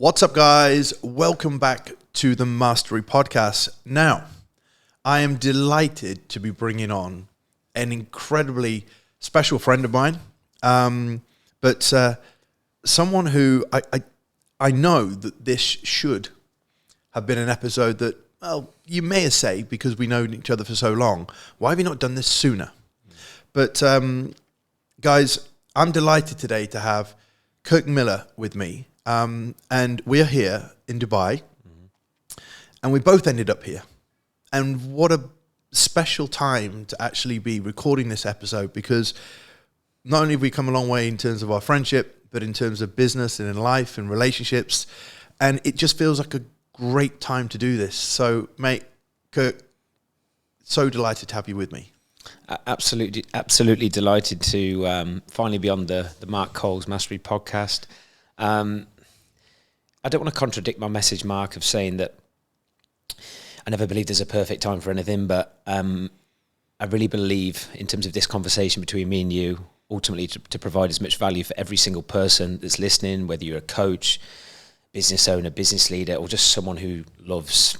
What's up, guys? Welcome back to the Mastery Podcast. Now, I am delighted to be bringing on an incredibly special friend of mine, but someone who I know that this should have been an episode that, well, you may say, because we know each other for so long, why have you not done this sooner? But guys, I'm delighted today to have Kirk Miller with me. And we're here in Dubai, and we both ended up here. And what a special time to actually be recording this episode, because not only have we come a long way in terms of our friendship, but in terms of business and in life and relationships. And it just feels like a great time to do this. So, mate, Kirk, so delighted to have you with me. Absolutely delighted to finally be on the Mark Cole's Mastery Podcast. I don't want to contradict my message, Mark, of saying that I never believe there's a perfect time for anything, but I really believe, in terms of this conversation between me and you, ultimately to provide as much value for every single person that's listening, whether you're a coach, business owner, business leader, or just someone who loves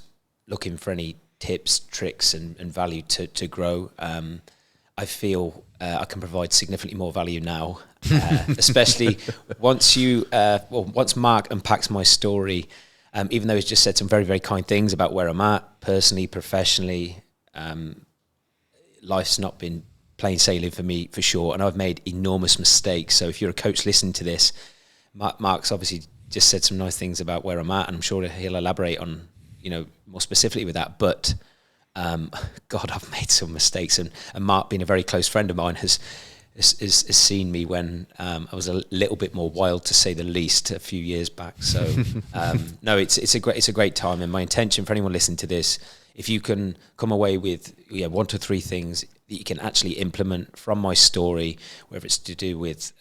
looking for any tips, tricks, and value to grow. I feel I can provide significantly more value now, especially once Mark unpacks my story. Even though he's just said some very, very kind things about where I'm at, personally, professionally, life's not been plain sailing for me, for sure, and I've made enormous mistakes. So if you're a coach listening to this, Mark's obviously just said some nice things about where I'm at, and I'm sure he'll elaborate on, more specifically with that. But God, I've made some mistakes, and Mark, being a very close friend of mine, has seen me when I was a little bit more wild, to say the least, a few years back. So no, it's a great time, and my intention for anyone listening to this, if you can come away with 1 to 3 things that you can actually implement from my story, whether it's to do with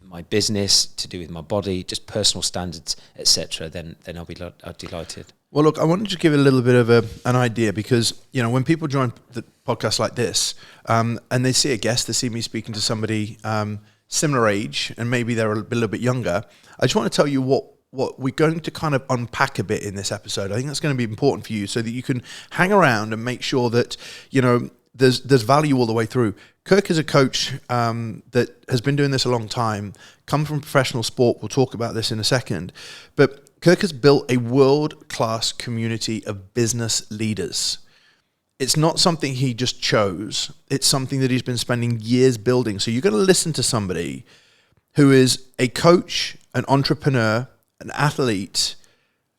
my business, to do with my body, just personal standards, etc., then I'll be delighted. Well, look, I wanted to give a little bit of an idea, because, when people join the podcast like this, and they see a guest, they see me speaking to somebody similar age, and maybe they're a little bit younger, I just want to tell you what we're going to kind of unpack a bit in this episode. I think that's going to be important for you, so that you can hang around and make sure that, there's value all the way through. Kirk is a coach that has been doing this a long time, come from professional sport. We'll talk about this in a second. But Kirk has built a world-class community of business leaders. It's not something he just chose. It's something that he's been spending years building. So you're going to listen to somebody who is a coach, an entrepreneur, an athlete,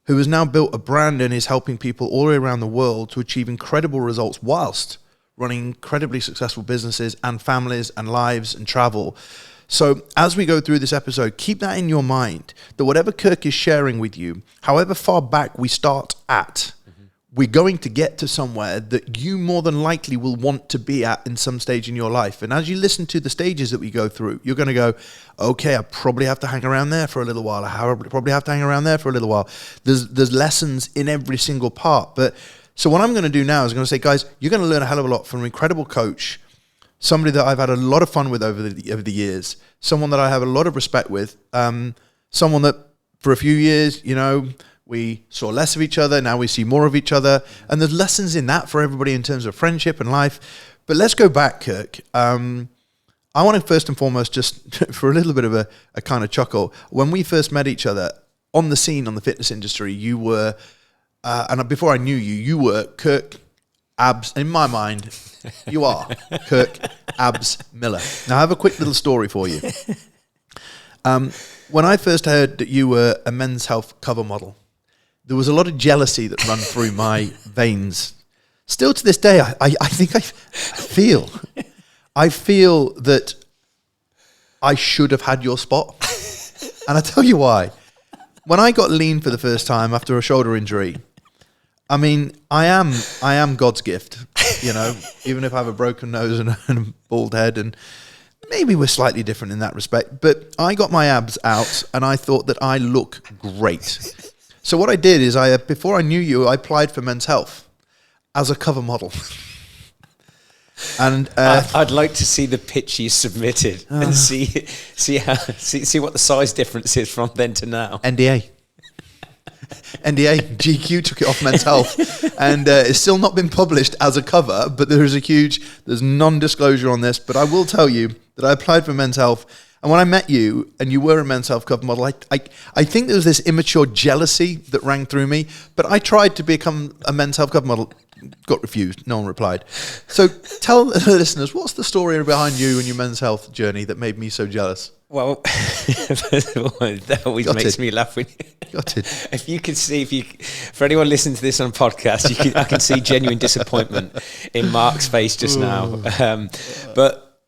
who has now built a brand and is helping people all the way around the world to achieve incredible results whilst running incredibly successful businesses and families and lives and travel. So as we go through this episode, keep that in your mind, that whatever Kirk is sharing with you, however far back we start at, we're going to get to somewhere that you more than likely will want to be at in some stage in your life. And as you listen to the stages that we go through, you're going to go, okay, I probably have to hang around there for a little while. I probably have to hang around there for a little while. There's lessons in every single part. But so what I'm going to do now is I'm going to say, guys, you're going to learn a hell of a lot from an incredible coach, somebody that I've had a lot of fun with over the years, someone that I have a lot of respect with, someone that for a few years, we saw less of each other, now we see more of each other, and there's lessons in that for everybody in terms of friendship and life. But let's go back, Kirk. I want to first and foremost, just for a little bit of a kind of chuckle, when we first met each other on the scene, on the fitness industry, you were, and before I knew you, you were Kirk Abs, in my mind, you are Kirk Abs Miller. Now, I have a quick little story for you. When I first heard that you were a Men's Health cover model, there was a lot of jealousy that ran through my veins. Still to this day, I think I feel that I should have had your spot. And I tell you why. When I got lean for the first time after a shoulder injury, I mean, I am God's gift, even if I have a broken nose and a bald head, and maybe we're slightly different in that respect. But I got my abs out, and I thought that I look great. So what I did is, before I knew you, I applied for Men's Health as a cover model. And I'd like to see the pitch you submitted and see what the size difference is from then to now. NDA. NDA, GQ took it off Men's Health, and it's still not been published as a cover, but there's non-disclosure on this, but I will tell you that I applied for Men's Health, and when I met you, and you were a Men's Health cover model, I think there was this immature jealousy that rang through me, but I tried to become a Men's Health cover model, got refused, no one replied. So tell the listeners, what's the story behind you and your Men's Health journey that made me so jealous? Well, first of all, that always makes me laugh when if you can see, for anyone listening to this on a podcast, I can see genuine disappointment in Mark's face just now. But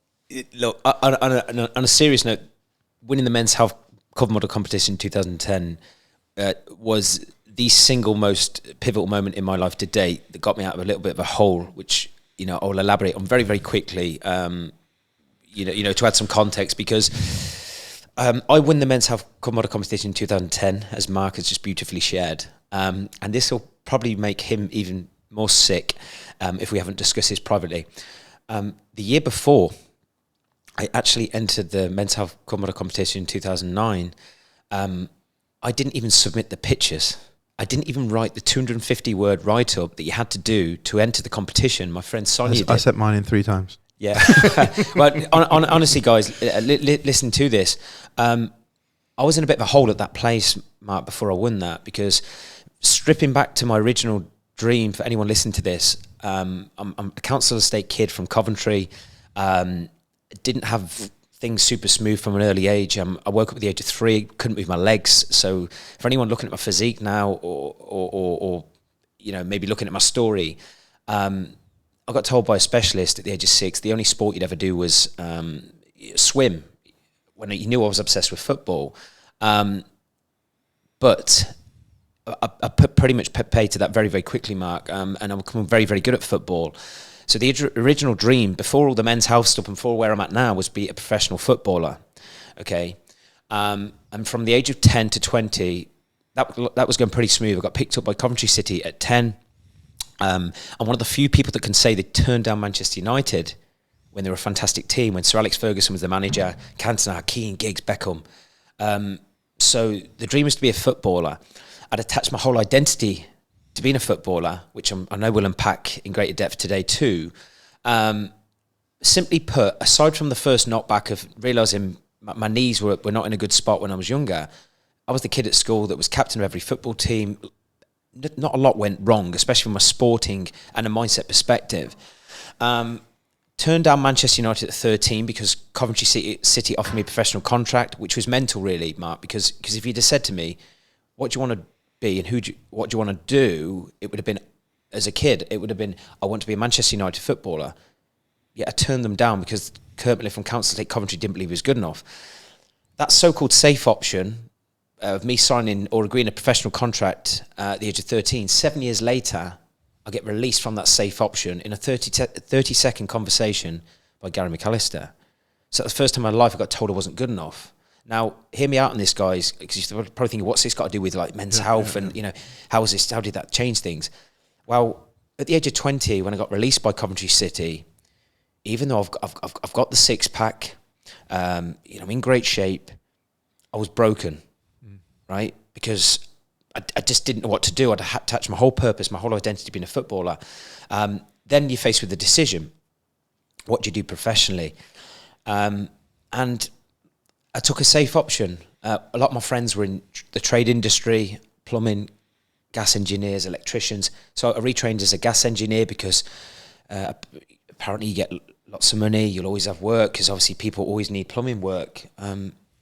look, on a serious note, winning the Men's Health cover model competition in 2010 was the single most pivotal moment in my life to date that got me out of a little bit of a hole, which I'll elaborate on very, very quickly. To add some context, because I won the Men's Health cover model competition in 2010, as Mark has just beautifully shared. And this will probably make him even more sick if we haven't discussed this privately. The year before, I actually entered the Men's Health cover model competition in 2009. I didn't even submit the pictures. I didn't even write the 250-word write-up that you had to do to enter the competition. My friend Sonia did. I sent mine in 3 times. Yeah. Well, honestly, guys, listen to this. I was in a bit of a hole at that place, Mark, before I won that, because stripping back to my original dream, for anyone listening to this, I'm a council estate kid from Coventry. Didn't have things super smooth from an early age. I woke up at the age of 3, couldn't move my legs. So for anyone looking at my physique now, or maybe looking at my story, I got told by a specialist at the age of 6 the only sport you'd ever do was swim, when he knew I was obsessed with football. But I pretty much paid to that very, very quickly, Mark, and I'm becoming very, very good at football. So the original dream, before all the Men's Health stuff and before where I'm at now, was be a professional footballer, okay? And from the age of 10 to 20, that was going pretty smooth. I got picked up by Coventry City at 10. I'm one of the few people that can say they turned down Manchester United when they were a fantastic team, when Sir Alex Ferguson was the manager, Cantona, Keane, Giggs, Beckham. So the dream was to be a footballer. I'd attached my whole identity to being a footballer, which I know we'll unpack in greater depth today too. Simply put, aside from the first knockback of realising my knees were not in a good spot when I was younger, I was the kid at school that was captain of every football team. Not a lot went wrong, especially from a sporting and a mindset perspective. Turned down Manchester United at 13 because Coventry City offered me a professional contract, which was mental, really, Mark, because if you'd have said to me, what do you want to be and what do you want to do, it would have been, as a kid, it would have been, I want to be a Manchester United footballer. Yet I turned them down because Kirk Miller from Council Estate Coventry didn't believe he was good enough. That so-called safe option of me signing or agreeing a professional contract at the age of 13, 7 years later, I get released from that safe option in a 30-second conversation by Gary McAllister. So that's the first time in my life I got told I wasn't good enough. Now, hear me out on this, guys, because you're probably thinking, what's this got to do with like men's health and, how did that change things? Well, at the age of 20, when I got released by Coventry City, even though I've got the 6-pack, I'm in great shape, I was broken, right? Because I just didn't know what to do. I'd attached my whole purpose, my whole identity being a footballer. Then you're faced with the decision. What do you do professionally? And I took a safe option. A lot of my friends were in the trade industry, plumbing, gas engineers, electricians. So I retrained as a gas engineer because apparently you get lots of money, you'll always have work, because obviously people always need plumbing work.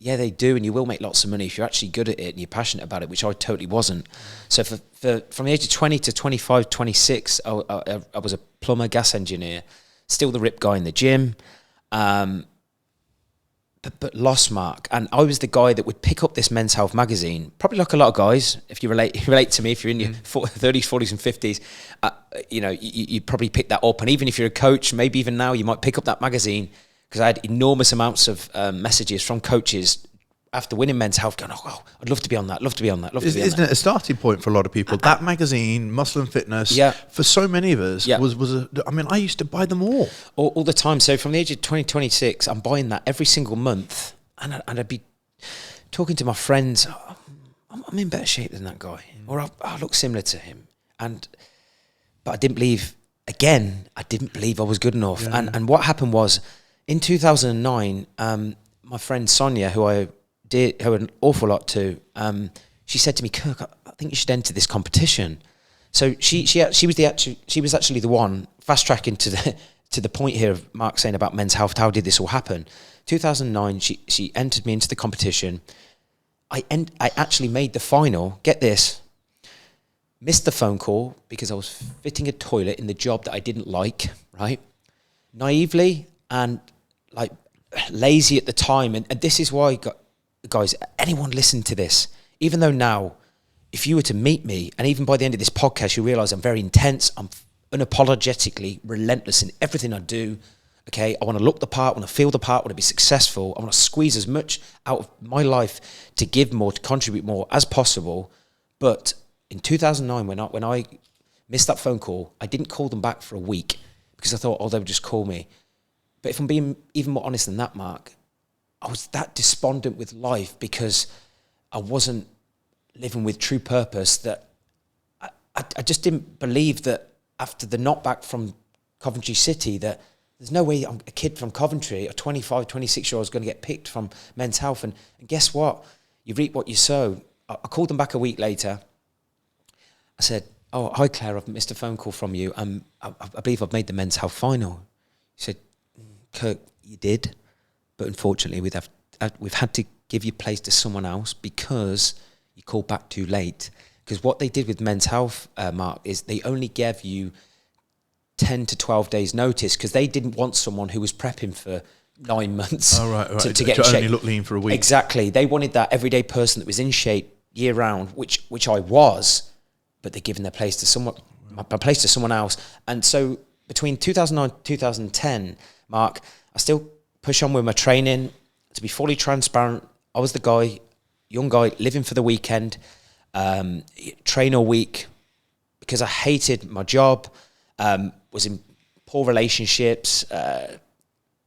Yeah, they do, and you will make lots of money if you're actually good at it and you're passionate about it, which I totally wasn't. So from the age of 20 to 25, 26, I was a plumber, gas engineer, still the rip guy in the gym, but lost, Mark. And I was the guy that would pick up this Men's Health magazine, probably like a lot of guys, if you relate to me, if you're in your 30s, 40s and 50s, you probably pick that up. And even if you're a coach, maybe even now, you might pick up that magazine, because I had enormous amounts of messages from coaches after winning Men's Health going, oh, I'd love to be on that, Isn't it a starting point for a lot of people? That magazine, Muscle and Fitness, for so many of us, I used to buy them all the time. So from the age of 26, I'm buying that every single month. And I'd be talking to my friends, I'm in better shape than that guy, or I look similar to him. But I didn't believe, again, I was good enough. Yeah. And what happened was, in 2009, my friend Sonia, who I owe an awful lot to, she said to me, Kirk, I think you should enter this competition. So she was actually the one fast tracking to the point here of Mark saying about men's health. How did this all happen? 2009, she entered me into the competition. I actually made the final. Get this. Missed the phone call because I was fitting a toilet in the job that I didn't like, right? Naively and like lazy at the time. And this is why, guys, anyone listen to this, even though now, if you were to meet me, and even by the end of this podcast, you realize I'm very intense. I'm unapologetically relentless in everything I do. Okay, I want to look the part, I want to feel the part, I want to be successful. I want to squeeze as much out of my life to give more, to contribute more as possible. But in 2009, when I missed that phone call, I didn't call them back for a week because I thought, oh, they would just call me. But if I'm being even more honest than that, Mark, I was that despondent with life because I wasn't living with true purpose, that I just didn't believe that after the knockback from Coventry City that there's no way a kid from Coventry, a 25, 26-year-old is going to get picked from men's health. And guess what? You reap what you sow. I called them back a week later. I said, oh, hi, Claire, I've missed a phone call from you. I believe I've made the men's health final. She said, Kirk, you did. But unfortunately, we've had to give your place to someone else because you called back too late. Because what they did with men's health, Mark, is they only gave you 10 to 12 days notice because they didn't want someone who was prepping for 9 months to get in shape. Only look lean for a week. Exactly. They wanted that everyday person that was in shape year round, which I was, but they're giving their place to someone else. And so between 2009 and 2010, Mark, I still push on with my training. To be fully transparent, I was the guy, young guy, living for the weekend, train all week because I hated my job. Was in poor relationships,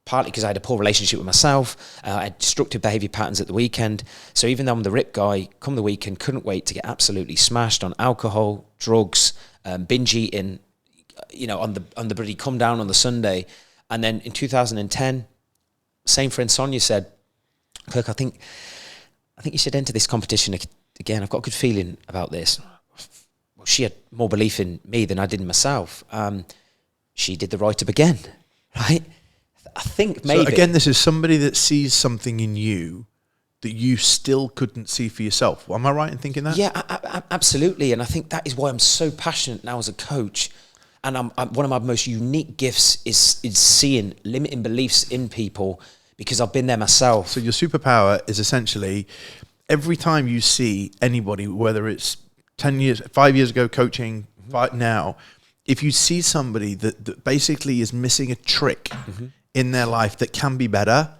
partly because I had a poor relationship with myself. I had destructive behaviour patterns at the weekend. So even though I'm the rip guy, come the weekend, couldn't wait to get absolutely smashed on alcohol, drugs, binge eating, on the bloody come down on the Sunday. And then in 2010, same friend Sonia said, Kirk, I think you should enter this competition again. I've got a good feeling about this. Well, she had more belief in me than I did in myself. She did the write-up again, right? I think maybe... So again, this is somebody that sees something in you that you still couldn't see for yourself. Am I right in thinking that? Yeah, absolutely. And I think that is why I'm so passionate now as a coach. And I'm one of my most unique gifts is seeing limiting beliefs in people because I've been there myself. So your superpower is essentially every time you see anybody, whether it's 10 years, 5 years ago coaching, now, if you see somebody that basically is missing a trick in their life that can be better,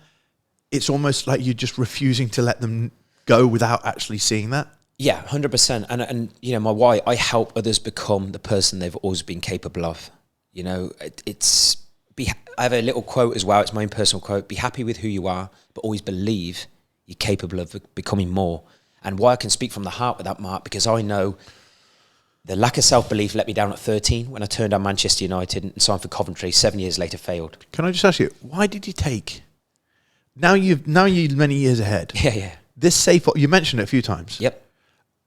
it's almost like you're just refusing to let them go without actually seeing that. Yeah, 100%. And my why, I help others become the person they've always been capable of. I have a little quote as well. It's my own personal quote. Be happy with who you are, but always believe you're capable of becoming more. And why I can speak from the heart with that, Mark, because I know the lack of self-belief let me down at 13 when I turned down Manchester United and signed for Coventry. 7 years later, failed. Can I just ask you, why did you take... Now you're many years ahead. Yeah. This safe... You mentioned it a few times. Yep.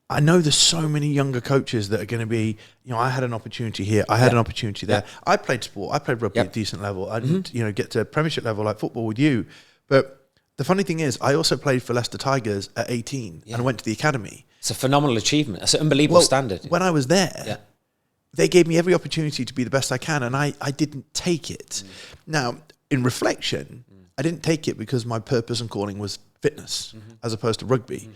I know there's so many younger coaches that are going to be, I had an opportunity here. I had an opportunity there. I played sport. I played rugby at a decent level. I didn't, get to Premiership level like football with you. But the funny thing is, I also played for Leicester Tigers at 18 and went to the academy. It's a phenomenal achievement. It's an unbelievable standard. When I was there, they gave me every opportunity to be the best I can, and I didn't take it. Now, in reflection, I didn't take it because my purpose and calling was fitness as opposed to rugby.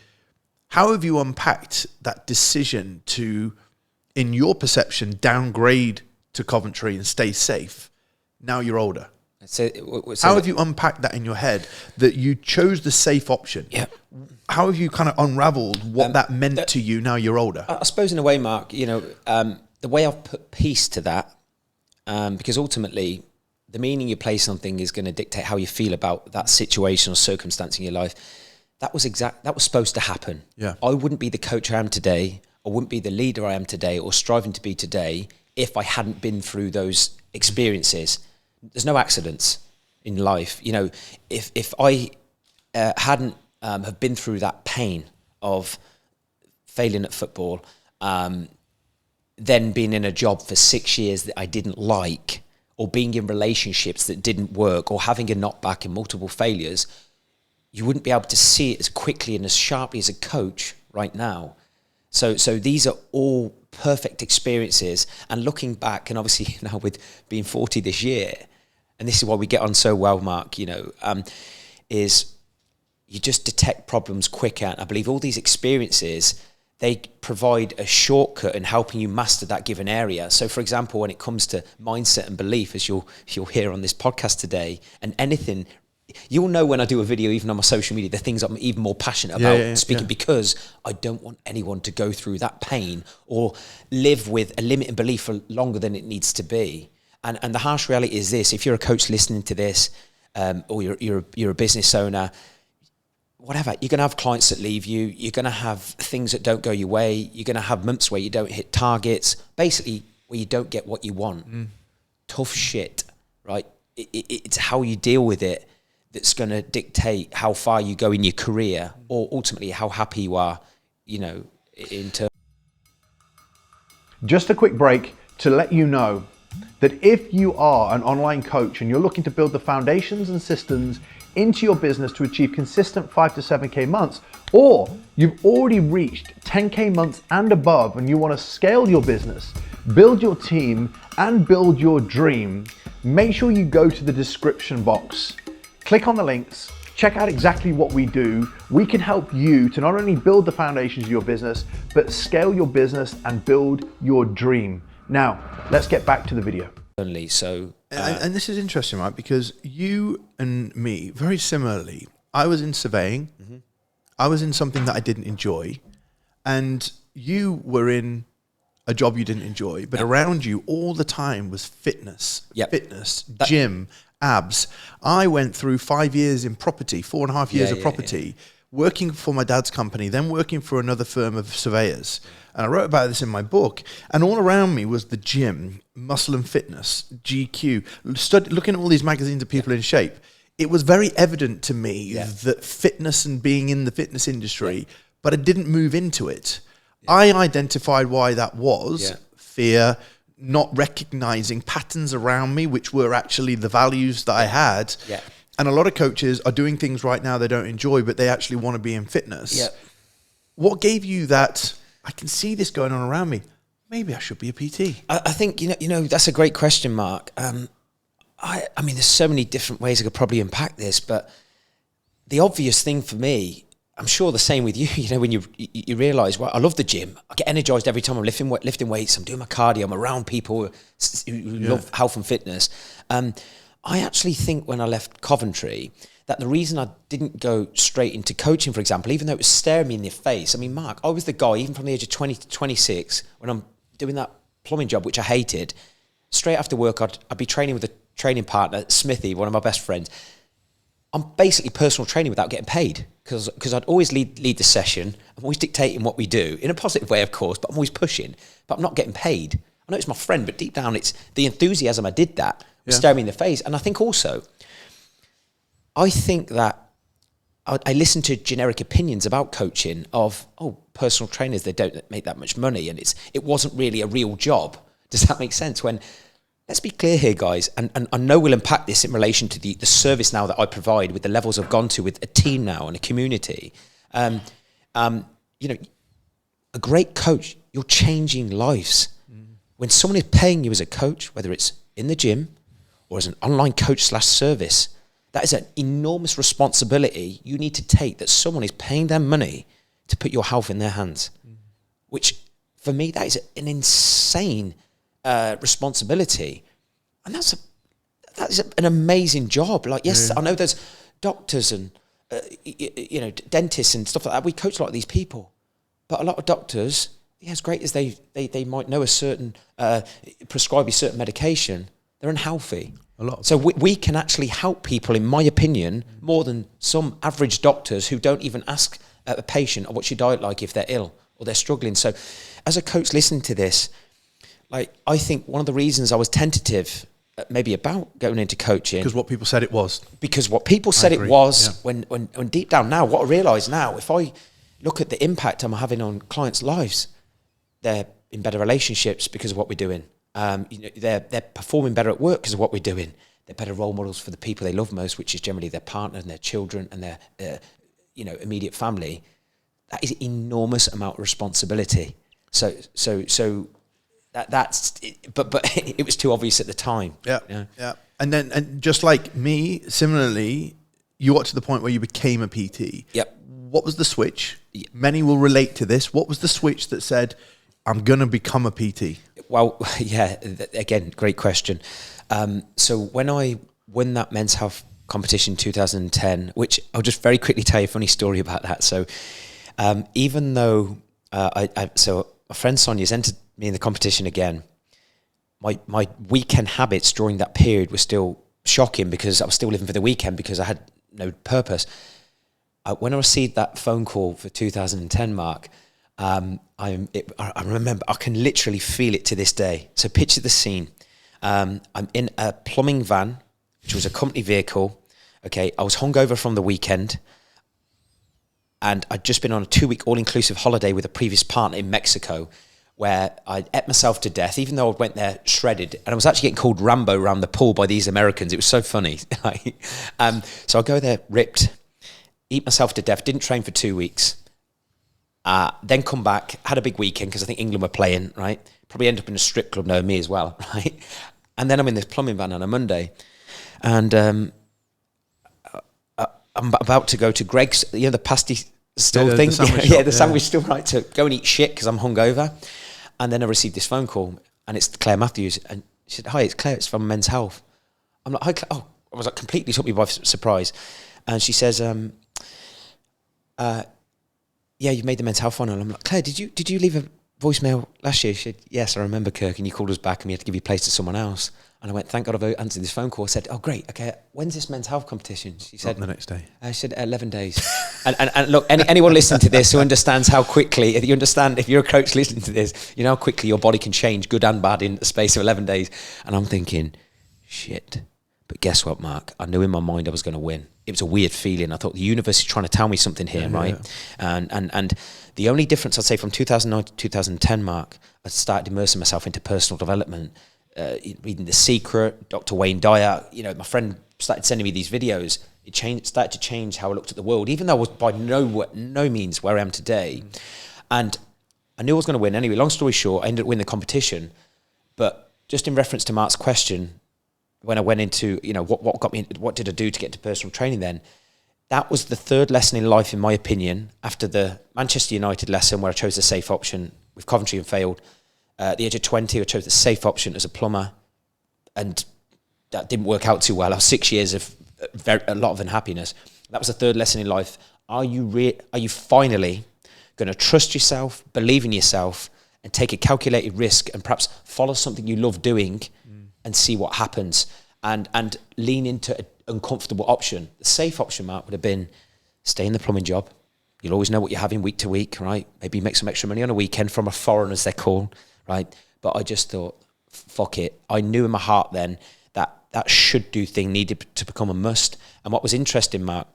How have you unpacked that decision to, in your perception, downgrade to Coventry and stay safe? Now you're older. How have you unpacked that in your head that you chose the safe option? Yeah. How have you kind of unraveled what that meant to you now you're older? I suppose in a way, Mark, the way I've put peace to that, because ultimately the meaning you place something is going to dictate how you feel about that situation or circumstance in your life. that was supposed to happen. Yeah. I wouldn't be the coach I am today. I wouldn't be the leader I am today or striving to be today if I hadn't been through those experiences. There's no accidents in life. You know, if I hadn't have been through that pain of failing at football, then being in a job for 6 years that I didn't like, or being in relationships that didn't work, or having a knockback and multiple failures, you wouldn't be able to see it as quickly and as sharply as a coach right now. So these are all perfect experiences. And looking back, and obviously now with being 40 this year, and this is why we get on so well, Mark, you know, is you just detect problems quicker. And I believe all these experiences, they provide a shortcut in helping you master that given area. So, for example, when it comes to mindset and belief, as you'll hear on this podcast today, and anything, you'll know when I do a video, even on my social media, the things I'm even more passionate about speaking, because I don't want anyone to go through that pain or live with a limiting belief for longer than it needs to be. And the harsh reality is this: if you're a coach listening to this, or you're a business owner, whatever, you're going to have clients that leave you. You're going to have things that don't go your way. You're going to have months where you don't hit targets, basically where you don't get what you want. Tough shit, right? It's how you deal with it that's going to dictate how far you go in your career, or ultimately how happy you are, you know, in terms. Just a quick break to let you know that if you are an online coach and you're looking to build the foundations and systems into your business to achieve consistent 5 to 7K months, or you've already reached 10K months and above and you want to scale your business, build your team and build your dream, make sure you go to the description box, click on the links, check out exactly what we do. We can help you to not only build the foundations of your business, but scale your business and build your dream. Now, let's get back to the video. So, and this is interesting, right? Because you and me, very similarly, I was in surveying. I was in something that I didn't enjoy, and you were in a job you didn't enjoy, but around you all the time was fitness, gym, abs. I went through 5 years in property, 4.5 years of property, working for my dad's company, then working for another firm of surveyors. And I wrote about this in my book. And all around me was the gym, muscle and fitness, GQ, looking at all these magazines of people in shape. It was very evident to me that fitness and being in the fitness industry, but I didn't move into it. I identified why that was. Fear, not recognizing patterns around me, which were actually the values that I had. And a lot of coaches are doing things right now they don't enjoy, but they actually want to be in fitness. What gave you that? I can see this going on around me. Maybe I should be a PT. I think, you know, that's a great question, Mark. I mean, there's so many different ways I could probably impact this, but the obvious thing for me, I'm sure the same with you, you know, when you realise, well, I love the gym. I get energised every time I'm lifting weights, I'm doing my cardio, I'm around people who love health and fitness. I actually think when I left Coventry, that the reason I didn't go straight into coaching, for example, even though it was staring me in the face. I mean, Mark, I was the guy, even from the age of 20 to 26, when I'm doing that plumbing job, which I hated, straight after work, I'd be training with a training partner, Smithy, one of my best friends. I'm basically personal training without getting paid, because I'd always lead the session. I'm always dictating what we do, in a positive way, of course, but I'm always pushing, but I'm not getting paid. I know it's my friend, but deep down, it's the enthusiasm I did that was staring me in the face. And I think also, I think that I listen to generic opinions about coaching of, personal trainers, they don't make that much money, and it wasn't really a real job. Does that make sense? When, let's be clear here, guys, and I know we'll impact this in relation to the service now that I provide with the levels I've gone to with a team now and a community. You know, a great coach, you're changing lives. When someone is paying you as a coach, whether it's in the gym or as an online coach / service, that is an enormous responsibility you need to take, that someone is paying them money to put your health in their hands, which for me, that is an insane responsibility. And that is an amazing job. Like, yes, I know there's doctors and, you know, dentists and stuff like that. We coach a lot of these people, but a lot of doctors, as great as they might know a certain, prescribe a certain medication, they're unhealthy. A lot. So we can actually help people, in my opinion, more than some average doctors who don't even ask a patient, oh, what's your diet like if they're ill or they're struggling. So as a coach listening to this, like, I think one of the reasons I was tentative maybe about going into coaching, Because what people said it was. because what people said it was, when deep down now, what I realise now, if I look at the impact I'm having on clients' lives, they're in better relationships because of what we're doing. They're performing better at work because of what we're doing. They're better role models for the people they love most, which is generally their partner and their children and their immediate family. That is an enormous amount of responsibility. So that's but it was too obvious at the time. Yeah. And just like me, similarly, you got to the point where you became a PT. Yep. What was the switch? Many will relate to this. What was the switch that said, I'm going to become a PT? Well, yeah, again, great question. So when I won that men's health competition in 2010, which I'll just very quickly tell you a funny story about that. So even though so my friend Sonia's entered me in the competition again, my weekend habits during that period were still shocking because I was still living for the weekend because I had no purpose. When I received that phone call for 2010, Mark, I remember, I can literally feel it to this day. So picture the scene. I'm in a plumbing van, which was a company vehicle. Okay, I was hungover from the weekend, and I'd just been on a 2-week all-inclusive holiday with a previous partner in Mexico, where I ate myself to death, even though I went there shredded. And I was actually getting called Rambo around the pool by these Americans. It was so funny. So I go there ripped, eat myself to death, didn't train for 2 weeks. Then come back, had a big weekend because I think England were playing, right? Probably end up in a strip club, knowing me as well, right? And then I'm in this plumbing van on a Monday, and I'm about to go to Greg's, the pasty store thing. The sandwich store, right, to go and eat shit because I'm hungover. And then I received this phone call, and it's Claire Matthews, and she said, "Hi, it's Claire, it's from Men's Health." I'm like, "Hi, Claire." Oh, I was like, completely took me by surprise. And she says, "Yeah, you've made the Men's Health final." I'm like, "Claire, did you leave a voicemail last year?" She said, "Yes, I remember, Kirk, and you called us back and we had to give you place to someone else." And I went, "Thank God I've answered this phone call." I said, "Oh, great, okay, when's this Men's Health competition?" She said, "The next day." I said, 11 days. and look, anyone listening to this who understands how quickly, if you understand, if you're a coach listening to this, you know how quickly your body can change, good and bad, in the space of 11 days. And I'm thinking, shit. But guess what, Mark? I knew in my mind I was going to win. It was a weird feeling. I thought the universe is trying to tell me something here, right? Yeah. And the only difference, I'd say, from 2009 to 2010, Mark, I started immersing myself into personal development, reading The Secret, Dr. Wayne Dyer. My friend started sending me these videos. It started to change how I looked at the world, even though I was by no means where I am today. And I knew I was going to win anyway. Long story short, I ended up winning the competition. But just in reference to Mark's question, when I went into, what got me, what did I do to get to personal training then? That was the third lesson in life, in my opinion, after the Manchester United lesson where I chose the safe option with Coventry and failed. At the age of 20, I chose the safe option as a plumber, and that didn't work out too well. I was 6 years of a lot of unhappiness. That was the third lesson in life. Are you finally going to trust yourself, believe in yourself, and take a calculated risk and perhaps follow something you love doing and see what happens, and lean into an uncomfortable option? The safe option, Mark, would have been stay in the plumbing job. You'll always know what you're having week to week, right? Maybe make some extra money on a weekend from a foreigner, as they're called, right? But I just thought, fuck it. I knew in my heart then that should do thing needed to become a must. And what was interesting, Mark,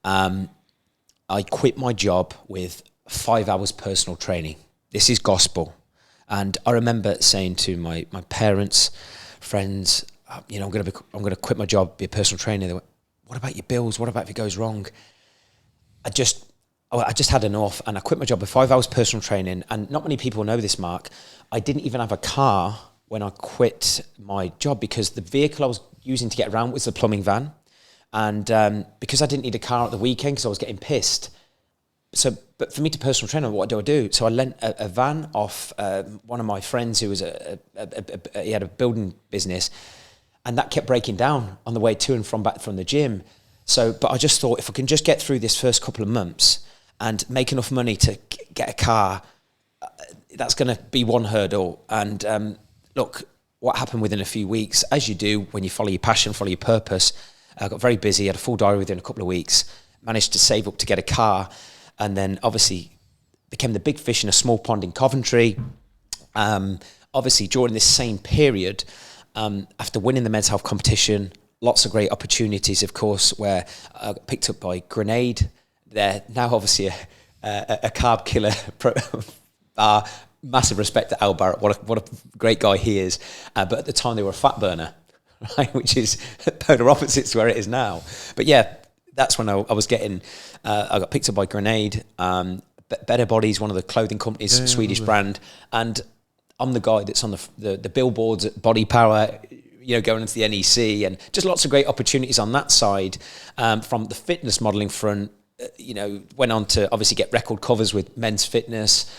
I quit my job with 5 hours personal training. This is gospel. And I remember saying to my parents, friends, I'm going to quit my job, be a personal trainer. They went, "What about your bills? What about if it goes wrong?" I just had enough, and I quit my job with 5 hours personal training. And not many people know this, Mark. I didn't even have a car when I quit my job because the vehicle I was using to get around was the plumbing van. And because I didn't need a car at the weekend because I was getting pissed. But for me to personal trainer, what do I do? So I lent a van off one of my friends who was he had a building business, and that kept breaking down on the way to and back from the gym. But I just thought, if I can just get through this first couple of months and make enough money to get a car, that's going to be one hurdle. And look, what happened within a few weeks, as you do when you follow your passion, follow your purpose, I got very busy, had a full diary within a couple of weeks, managed to save up to get a car, and then obviously became the big fish in a small pond in Coventry. Obviously, during this same period, after winning the men's health competition, lots of great opportunities, of course, where I got picked up by Grenade. They're now obviously a carb killer. Massive respect to Al Barrett. What a great guy he is. But at the time, they were a fat burner, right? Which is polar opposites to where it is now. But yeah, that's when I was getting. I got picked up by Grenade. Better Bodies, one of the clothing companies, Swedish brand, and I'm the guy that's on the billboards at Body Power, going into the NEC, and just lots of great opportunities on that side. From the fitness modelling front, went on to obviously get record covers with Men's Fitness.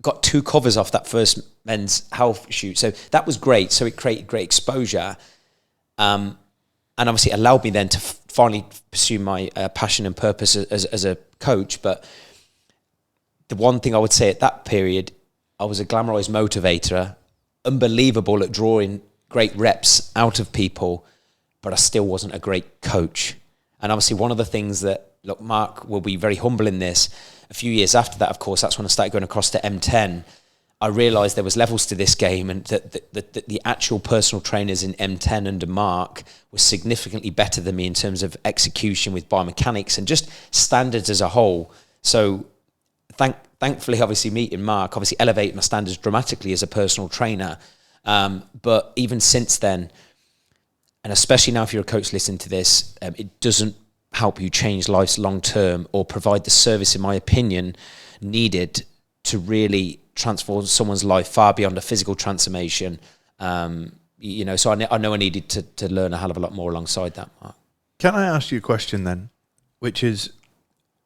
Got 2 covers off that first Men's Health shoot, so that was great. So it created great exposure, and obviously it allowed me then to finally pursue my passion and purpose as a coach. But the one thing I would say at that period, I was a glamorized motivator, unbelievable at drawing great reps out of people, but I still wasn't a great coach. And obviously one of the things that, look, Mark will be very humble in this, a few years after that, of course, that's when I started going across to M10. I realised there was levels to this game, and that the actual personal trainers in M10 under Mark were significantly better than me in terms of execution with biomechanics and just standards as a whole. So thankfully, obviously, meeting Mark obviously elevated my standards dramatically as a personal trainer. But even since then, and especially now if you're a coach listening to this, it doesn't help you change lives long term or provide the service, in my opinion, needed to really transform someone's life far beyond a physical transformation. So I know I needed to learn a hell of a lot more alongside that, Mark. Can I ask you a question then, which is,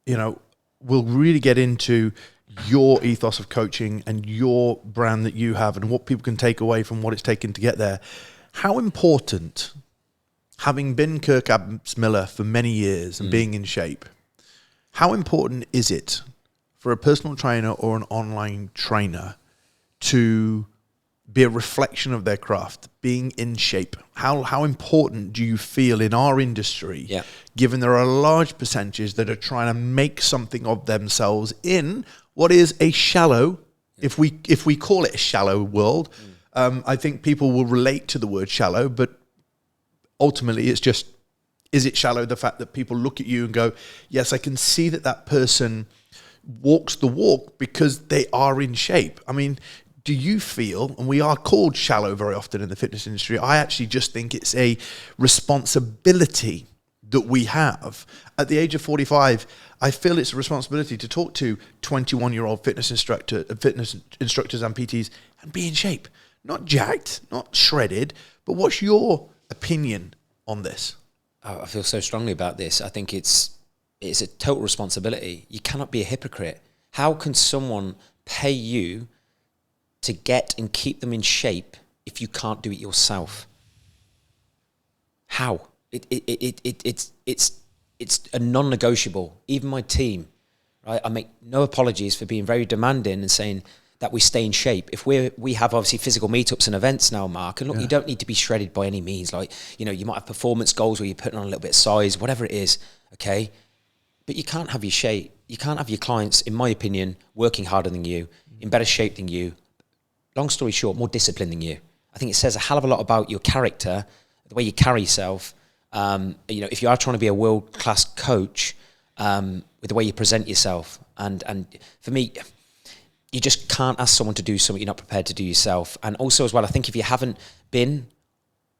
we'll really get into your ethos of coaching and your brand that you have and what people can take away from what it's taken to get there. How important, having been Kirk Miller for many years and being in shape, how important is it for a personal trainer or an online trainer to be a reflection of their craft, being in shape? How important do you feel in our industry, given there are a large percentages that are trying to make something of themselves in what is a shallow, if we call it a shallow world, I think people will relate to the word shallow, but ultimately it's just, is it shallow? The fact that people look at you and go, yes, I can see that person walks the walk because they are in shape. I mean, do you feel, and we are called shallow very often in the fitness industry, I actually just think it's a responsibility that we have. At the age of 45, I feel it's a responsibility to talk to 21-year-old fitness instructors and PTs and be in shape. Not jacked, not shredded, but what's your opinion on this? I feel so strongly about this. I think it's a total responsibility. You cannot be a hypocrite. How can someone pay you to get and keep them in shape if you can't do it yourself? How? It's a non-negotiable. Even my team, right? I make no apologies for being very demanding and saying that we stay in shape. If we have obviously physical meetups and events now, Mark, and look, you don't need to be shredded by any means. Like, you might have performance goals where you're putting on a little bit of size, whatever it is, okay? But you can't have your shape. You can't have your clients, in my opinion, working harder than you, in better shape than you. Long story short, more disciplined than you. I think it says a hell of a lot about your character, the way you carry yourself. If you are trying to be a world-class coach, with the way you present yourself. And for me, you just can't ask someone to do something you're not prepared to do yourself. And also as well, I think if you haven't been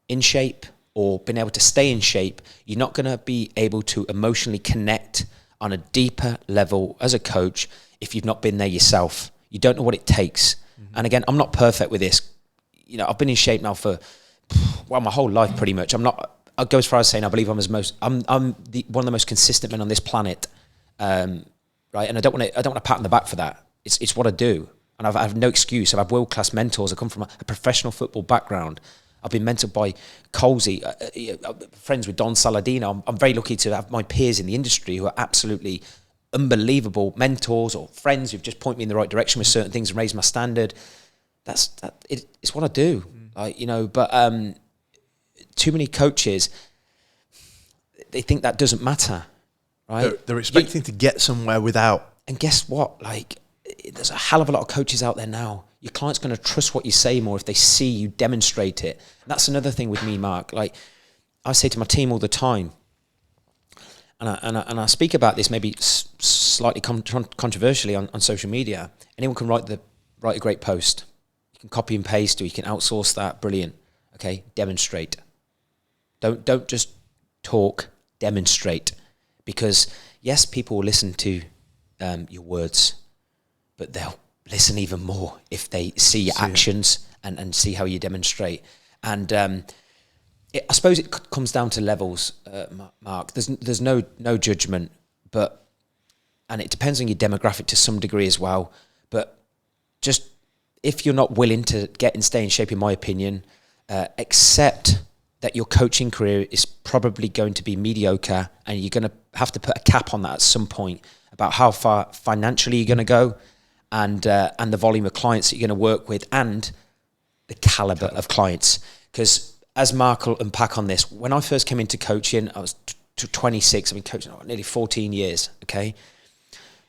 in shape or been able to stay in shape, you're not going to be able to emotionally connect on a deeper level as a coach if you've not been there yourself. You don't know what it takes. Mm-hmm. And again, I'm not perfect with this. I've been in shape now for, my whole life pretty much. I'll go as far as saying I believe I'm one of the most consistent men on this planet. Right? And I don't want to pat on the back for that. It's what I do. And I have no excuse. I've had world-class mentors. I come from a professional football background. I've been mentored by Colsey, friends with Don Saladino. I'm very lucky to have my peers in the industry who are absolutely unbelievable mentors or friends who've just pointed me in the right direction with certain things and raised my standard. It's what I do. But too many coaches, they think that doesn't matter, right? They're expecting to get somewhere without. And guess what? Like, there's a hell of a lot of coaches out there now. Your client's going to trust what you say more if they see you demonstrate it. And that's another thing with me, Mark. Like, I say to my team all the time, and I speak about this maybe slightly controversially on social media. Anyone can write a great post. You can copy and paste, or you can outsource that. Brilliant. Okay, demonstrate. Don't just talk. Demonstrate, because yes, people will listen to your words, but they'll listen even more if they see your actions and see how you demonstrate. And I suppose it comes down to levels, Mark. There's no judgment, and it depends on your demographic to some degree as well. But just if you're not willing to get and stay in shape, in my opinion, accept that your coaching career is probably going to be mediocre, and you're going to have to put a cap on that at some point about how far financially you're going to go, and the volume of clients that you're going to work with, and the caliber of clients. Because as Mark will unpack on this, when I first came into coaching, I was 26. I've been coaching nearly 14 years. Okay,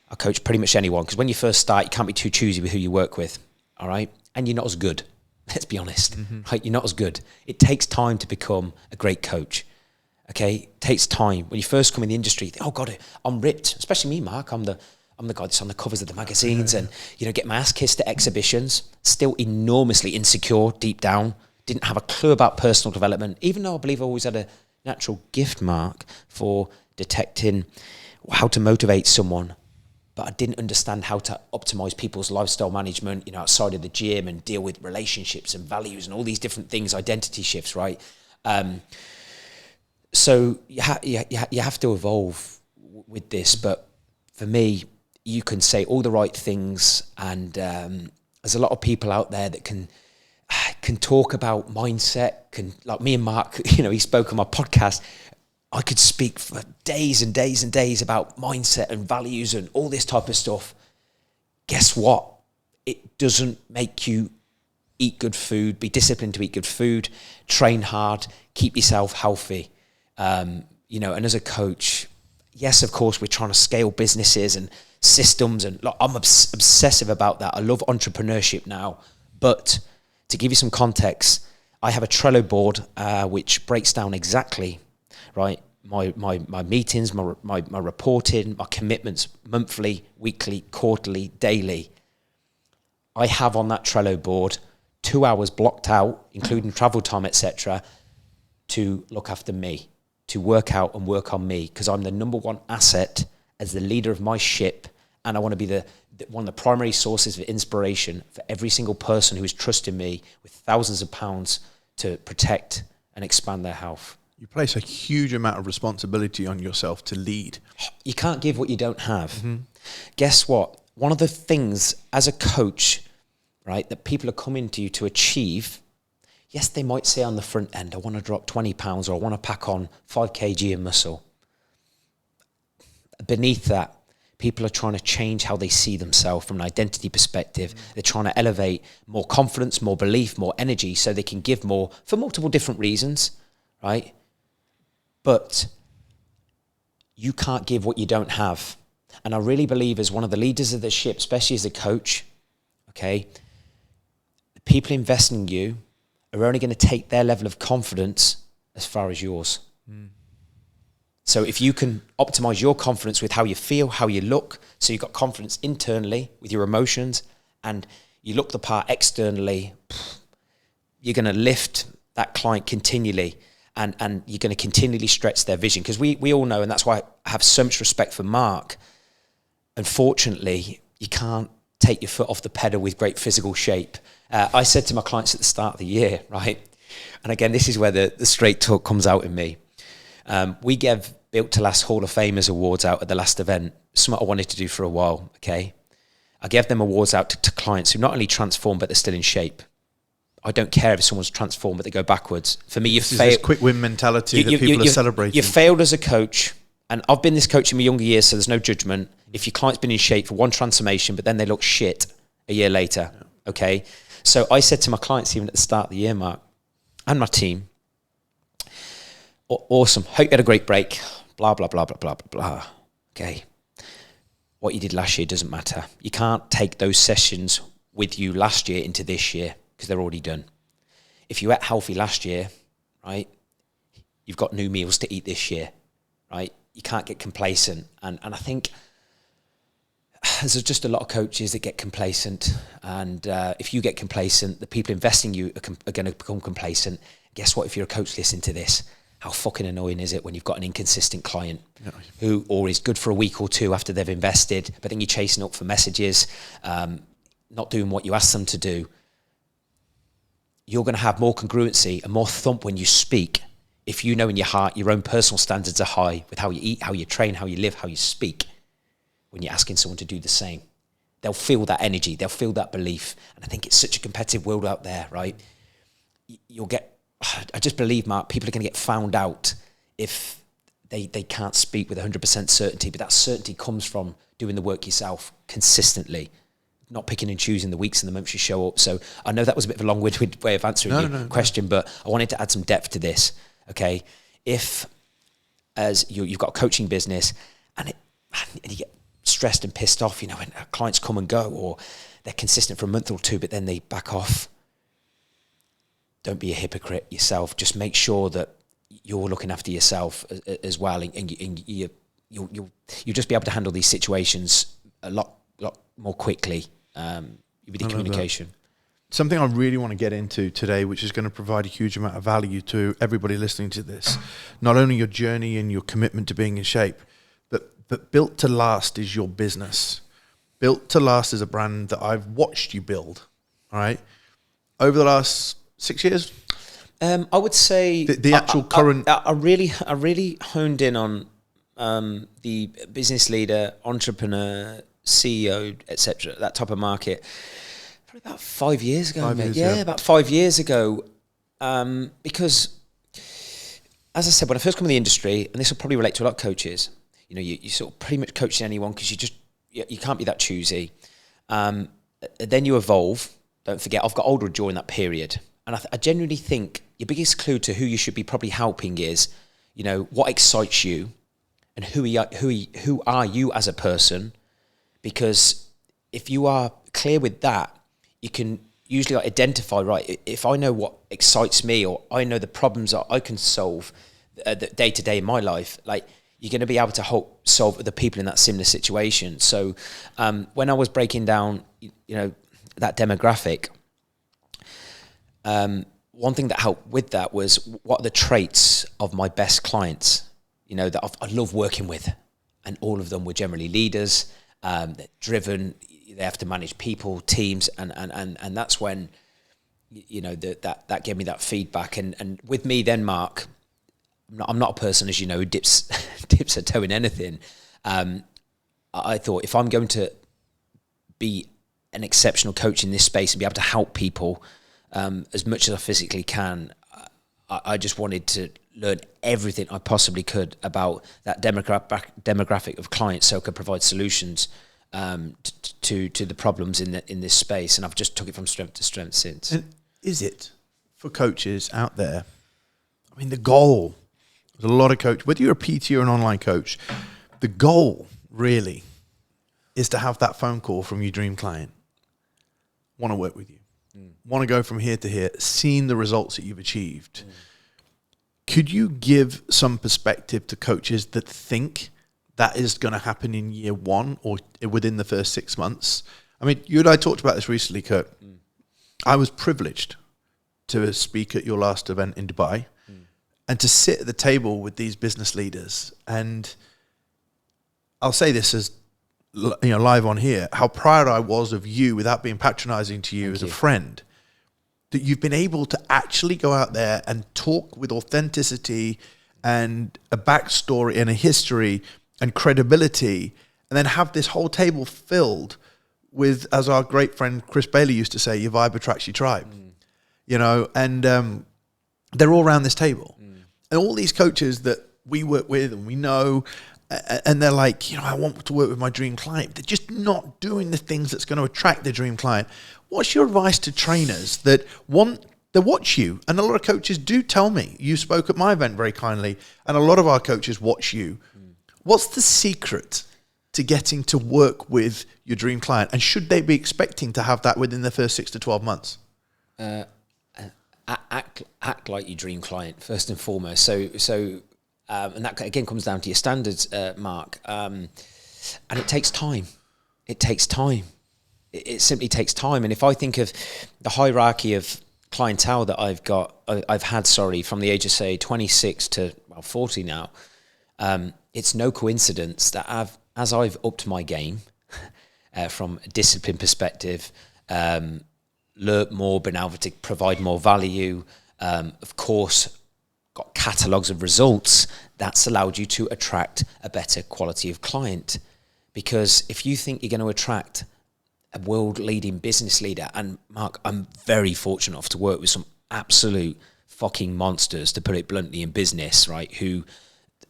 I coach pretty much anyone, because when you first start, you can't be too choosy with who you work with. All right, and you're not as good. Let's be honest, right? You're not as good. It takes time to become a great coach. Okay, it takes time. When you first come in the industry, you think, oh God, I'm ripped. Especially me, Mark. I'm the guy that's on the covers of the magazines, and get my ass kissed at exhibitions. Still enormously insecure deep down. Didn't have a clue about personal development, even though I believe I always had a natural gift, Mark, for detecting how to motivate someone. But I didn't understand how to optimize people's lifestyle management, outside of the gym, and deal with relationships and values and all these different things, identity shifts, right? So you have to evolve with this. But for me, you can say all the right things, and there's a lot of people out there that can talk about mindset, like me and Mark, he spoke on my podcast. I could speak for days and days and days about mindset and values and all this type of stuff. Guess what? It doesn't make you eat good food, be disciplined to eat good food, train hard, keep yourself healthy. And as a coach, yes, of course, we're trying to scale businesses and systems, and I'm obsessive about that. I love entrepreneurship now. But to give you some context, I have a Trello board which breaks down exactly, right, my meetings, my reporting, my commitments, monthly, weekly, quarterly, daily. I have on that Trello board 2 hours blocked out, including travel time, etc., to look after me, to work out and work on me, because I'm the number one asset as the leader of my ship, and I want to be one of the primary sources of inspiration for every single person who is trusting me with thousands of pounds to protect and expand their health. You place a huge amount of responsibility on yourself to lead. You can't give what you don't have. Guess what? One of the things as a coach, right, that people are coming to you to achieve, yes, they might say on the front end, I want to drop 20 pounds, or I want to pack on 5 kg in muscle. Beneath that, people are trying to change how they see themselves from an identity perspective. They're trying to elevate more confidence, more belief, more energy, so they can give more for multiple different reasons, right? But you can't give what you don't have. And I really believe, as one of the leaders of the ship, especially as a coach, okay, the people investing in you are only going to take their level of confidence as far as yours. So if you can optimize your confidence with how you feel, how you look, so you've got confidence internally with your emotions, and you look the part externally, you're going to lift that client continually, and you're going to continually stretch their vision. Because we all know, and that's why I have so much respect for Mark, unfortunately, you can't take your foot off the pedal with great physical shape. I said to my clients at the start of the year, right, and again, this is where the straight talk comes out in me. We gave Built to Last Hall of Famers awards out at the last event, something I wanted to do for a while, okay? I gave them awards out to clients who not only transform, but they're still in shape. I don't care if someone's transformed, but they go backwards. For me, you failed. This quick win mentality that people are celebrating. You failed as a coach, and I've been this coach in my younger years, so there's no judgment. If your client's been in shape for one transformation, but then they look shit a year later, okay? So I said to my clients, even at the start of the year, Mark, and my team, awesome, hope you had a great break, blah, blah, blah, blah, blah, blah, blah. Okay. What you did last year doesn't matter. You can't take those sessions with you last year into this year because they're already done. If you ate healthy last year, right, you've got new meals to eat this year, right? You can't get complacent. And I think there's just a lot of coaches that get complacent. And if you get complacent, the people investing you are going to become complacent. Guess what? If you're a coach listening to this, how fucking annoying is it when you've got an inconsistent client who or is good for a week or two after they've invested, but then you're chasing up for messages, not doing what you asked them to do. You're going to have more congruency and more thump when you speak if you know in your heart your own personal standards are high with how you eat, how you train, how you live, how you speak. When you're asking someone to do the same, they'll feel that energy, they'll feel that belief. And I think it's such a competitive world out there, right? I just believe, Mark, people are going to get found out if they can't speak with 100% certainty, but that certainty comes from doing the work yourself consistently, not picking and choosing the weeks and the months you show up. So I know that was a bit of a long-winded way of answering your question, but I wanted to add some depth to this, okay? If, as you've got a coaching business and you get stressed and pissed off, when clients come and go, or they're consistent for a month or two, but then they back off, don't be a hypocrite yourself. Just make sure that you're looking after yourself as well, and you'll just be able to handle these situations a lot more quickly with the communication. Something I really want to get into today, which is going to provide a huge amount of value to everybody listening to this. Not only your journey and your commitment to being in shape, but Built to Last is your business. Built to Last is a brand that I've watched you build, all right? Over the last 6 years? I would say the actual current. I really honed in on the business leader, entrepreneur, CEO, etc. That type of market. Probably about 5 years ago. About 5 years ago. Because, as I said, when I first come to the industry, and this will probably relate to a lot of coaches, you sort of pretty much coaching anyone because you can't be that choosy. Then you evolve. Don't forget, I've got older during that period. And I genuinely think your biggest clue to who you should be probably helping is, what excites you and who are you as a person? Because if you are clear with that, you can usually identify, right, if I know what excites me or I know the problems that I can solve day to day in my life, like you're going to be able to solve other people in that similar situation. So when I was breaking down, that demographic, one thing that helped with that was what are the traits of my best clients, that I love working with. And all of them were generally leaders, they're driven, they have to manage people, teams, and that's when, that gave me that feedback. And with me then, Mark, I'm not a person, as you know, who dips a toe in anything. I thought if I'm going to be an exceptional coach in this space and be able to help people as much as I physically can, I just wanted to learn everything I possibly could about that demographic of clients so I could provide solutions to the problems in this space. And I've just took it from strength to strength since. And is it, for coaches out there, the goal, there's a lot of coaches, whether you're a PT or an online coach, the goal really is to have that phone call from your dream client. Want to work with you. Want to go from here to here, seeing the results that you've achieved. Could you give some perspective to coaches that think that is going to happen in year one or within the first 6 months? You and I talked about this recently, Kirk. I was privileged to speak at your last event in Dubai and to sit at the table with these business leaders. And I'll say this as live on here, how proud I was of you without being patronizing to you as a friend, that you've been able to actually go out there and talk with authenticity and a backstory and a history and credibility, and then have this whole table filled with, as our great friend Chris Bailey used to say, your vibe attracts your tribe, and they're all around this table. And all these coaches that we work with and we know, and they're like, I want to work with my dream client. They're just not doing the things that's going to attract their dream client. What's your advice to trainers that watch you? And a lot of coaches do tell me, you spoke at my event very kindly, and a lot of our coaches watch you. What's the secret to getting to work with your dream client? And should they be expecting to have that within the first 6 to 12 months? Act like your dream client first and foremost. So and that again comes down to your standards, Mark. And it takes time. It takes time. It simply takes time. And if I think of the hierarchy of clientele that I've had, from the age of say 26 to 40 now, it's no coincidence that as I've upped my game from a discipline perspective, learnt more, been able to provide more value, of course, got catalogues of results, that's allowed you to attract a better quality of client. Because if you think you're going to attract a world-leading business leader, and Mark, I'm very fortunate enough to work with some absolute fucking monsters, to put it bluntly, in business, right, who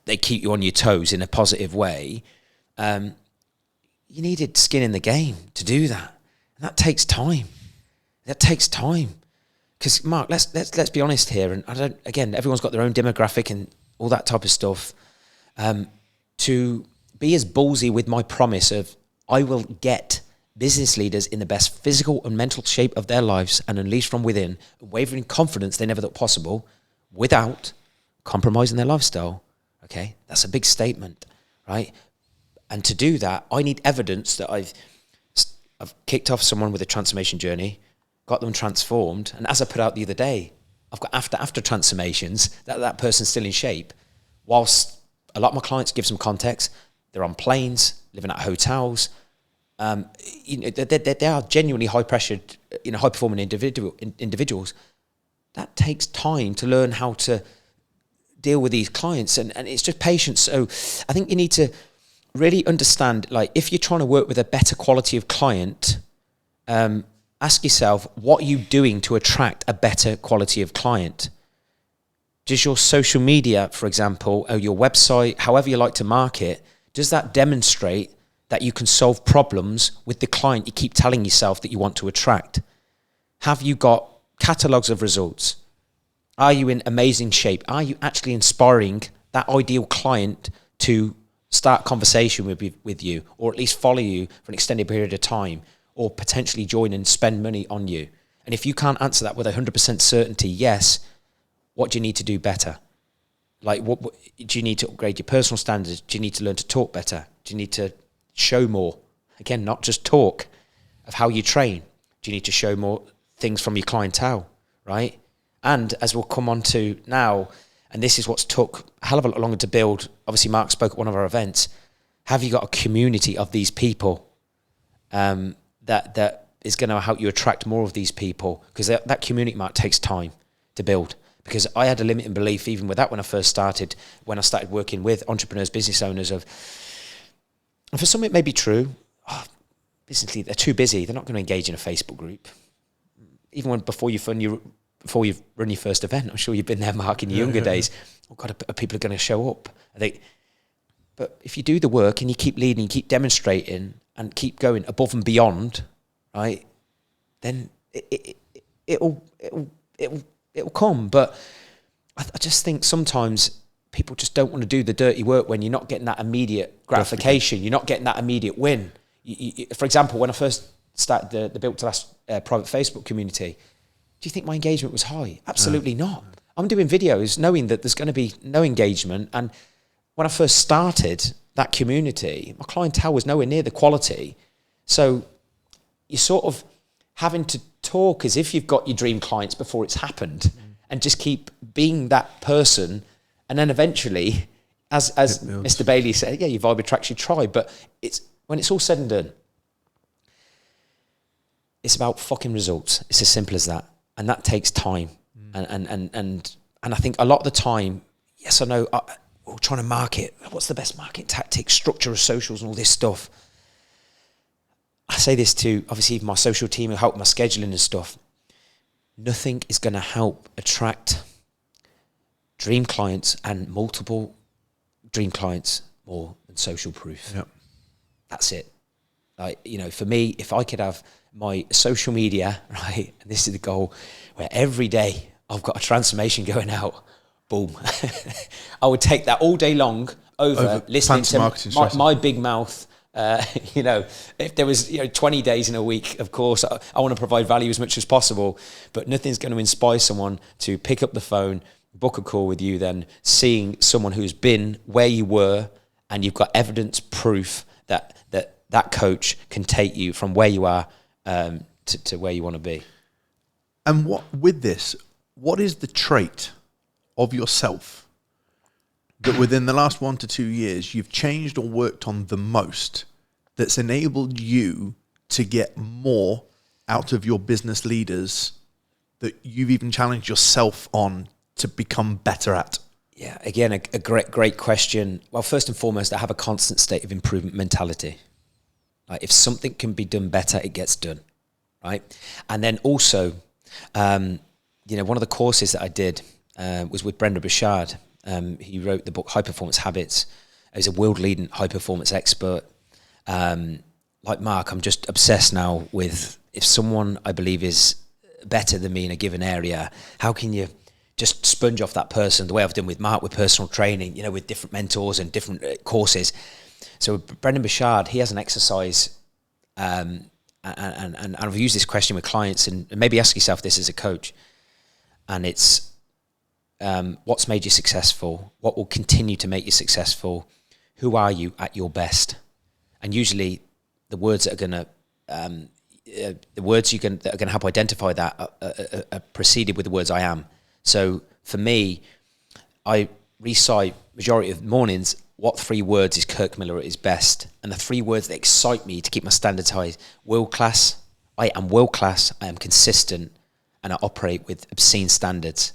they keep you on your toes in a positive way. You needed skin in the game to do that. And that takes time. That takes time. Because Mark, let's be honest here, and everyone's got their own demographic and all that type of stuff. To be as ballsy with my promise of I will get business leaders in the best physical and mental shape of their lives and unleash from within wavering confidence they never thought possible without compromising their lifestyle. Okay, that's a big statement, right? And to do that, I need evidence that I've kicked off someone with a transformation journey, got them transformed, and as I put out the other day, I've got after transformations that person's still in shape. Whilst a lot of my clients, give some context, they're on planes, living at hotels. They are genuinely high pressured, high performing individuals. That takes time to learn how to deal with these clients, and it's just patience. So I think you need to really understand, like, if you're trying to work with a better quality of client, ask yourself, what are you doing to attract a better quality of client? Does your social media, for example, or your website, however you like to market, does that demonstrate that you can solve problems with the client you keep telling yourself that you want to attract? Have you got catalogues of results? Are you in amazing shape? Are you actually inspiring that ideal client to start conversation with you, or at least follow you for an extended period of time, or potentially join and spend money on you? And if you can't answer that with 100% certainty, yes, what do you need to do better? Like, what do you need to upgrade your personal standards? Do you need to learn to talk better? Do you need to show more? Again, not just talk of how you train. Do you need to show more things from your clientele, right? And as we'll come on to now, and this is what's took a hell of a lot longer to build. Obviously, Mark spoke at one of our events. Have you got a community of these people that is going to help you attract more of these people? Because that community, Mark, takes time to build. Because I had a limiting belief even with that when I first started, when I started working with entrepreneurs, business owners, of, and for some it may be true, business leaders, they're too busy, they're not going to engage in a Facebook group. Even before you've run your first event, I'm sure you've been there, Mark, in your younger days. Oh God, are people going to show up? But if you do the work and you keep leading, you keep demonstrating, and keep going above and beyond, right? Then it'll come. But I just think sometimes people just don't want to do the dirty work when you're not getting that immediate gratification. You're not getting that immediate win. For example, when I first started the Built to Last private Facebook community, do you think my engagement was high? Absolutely not. I'm doing videos knowing that there's going to be no engagement. And when I first started that community, my clientele was nowhere near the quality. So you're sort of having to talk as if you've got your dream clients before it's happened, and just keep being that person. And then eventually, as Mr. Bailey said, yeah, your vibe attracts your tribe. But when it's all said and done, it's about fucking results. It's as simple as that. And that takes time. And I think a lot of the time, yes, I know, we're trying to market. What's the best marketing tactic, structure of socials and all this stuff? I say this to, obviously, my social team who help my scheduling and stuff. Nothing is going to help attract dream clients and multiple dream clients more than social proof. Yep. That's it. Like, you know, for me, if I could have my social media, right, and this is the goal, where every day I've got a transformation going out, boom. I would take that all day long over listening to my big mouth. You know, if there was 20 days in a week, of course, I want to provide value as much as possible, but nothing's going to inspire someone to pick up the phone, book a call with you, then seeing someone who's been where you were, and you've got evidence, proof that coach can take you from where you are to where you want to be. And what is the trait of yourself that within the last 1 to 2 years you've changed or worked on the most that's enabled you to get more out of your business leaders that you've even challenged yourself on to become better at? Yeah, again, a great question. Well, first and foremost, I have a constant state of improvement mentality. Like, if something can be done better, it gets done, right? And then also, one of the courses that I did was with Brendan Burchard. He wrote the book High Performance Habits. He's a world-leading high-performance expert. Like Mark, I'm just obsessed now with, if someone I believe is better than me in a given area, how can you just sponge off that person the way I've done with Mark, with personal training, with different mentors and different courses. So Brendan Burchard, he has an exercise, and I've used this question with clients, and maybe ask yourself this as a coach, and it's, what's made you successful? What will continue to make you successful? Who are you at your best? And usually the words that are going to, that are going to help identify that are preceded with the words I am. So for me, I recite majority of mornings, what 3 words is Kirk Miller at his best? And the 3 words that excite me to keep my standards high: world class. I am world class. I am consistent, and I operate with obscene standards.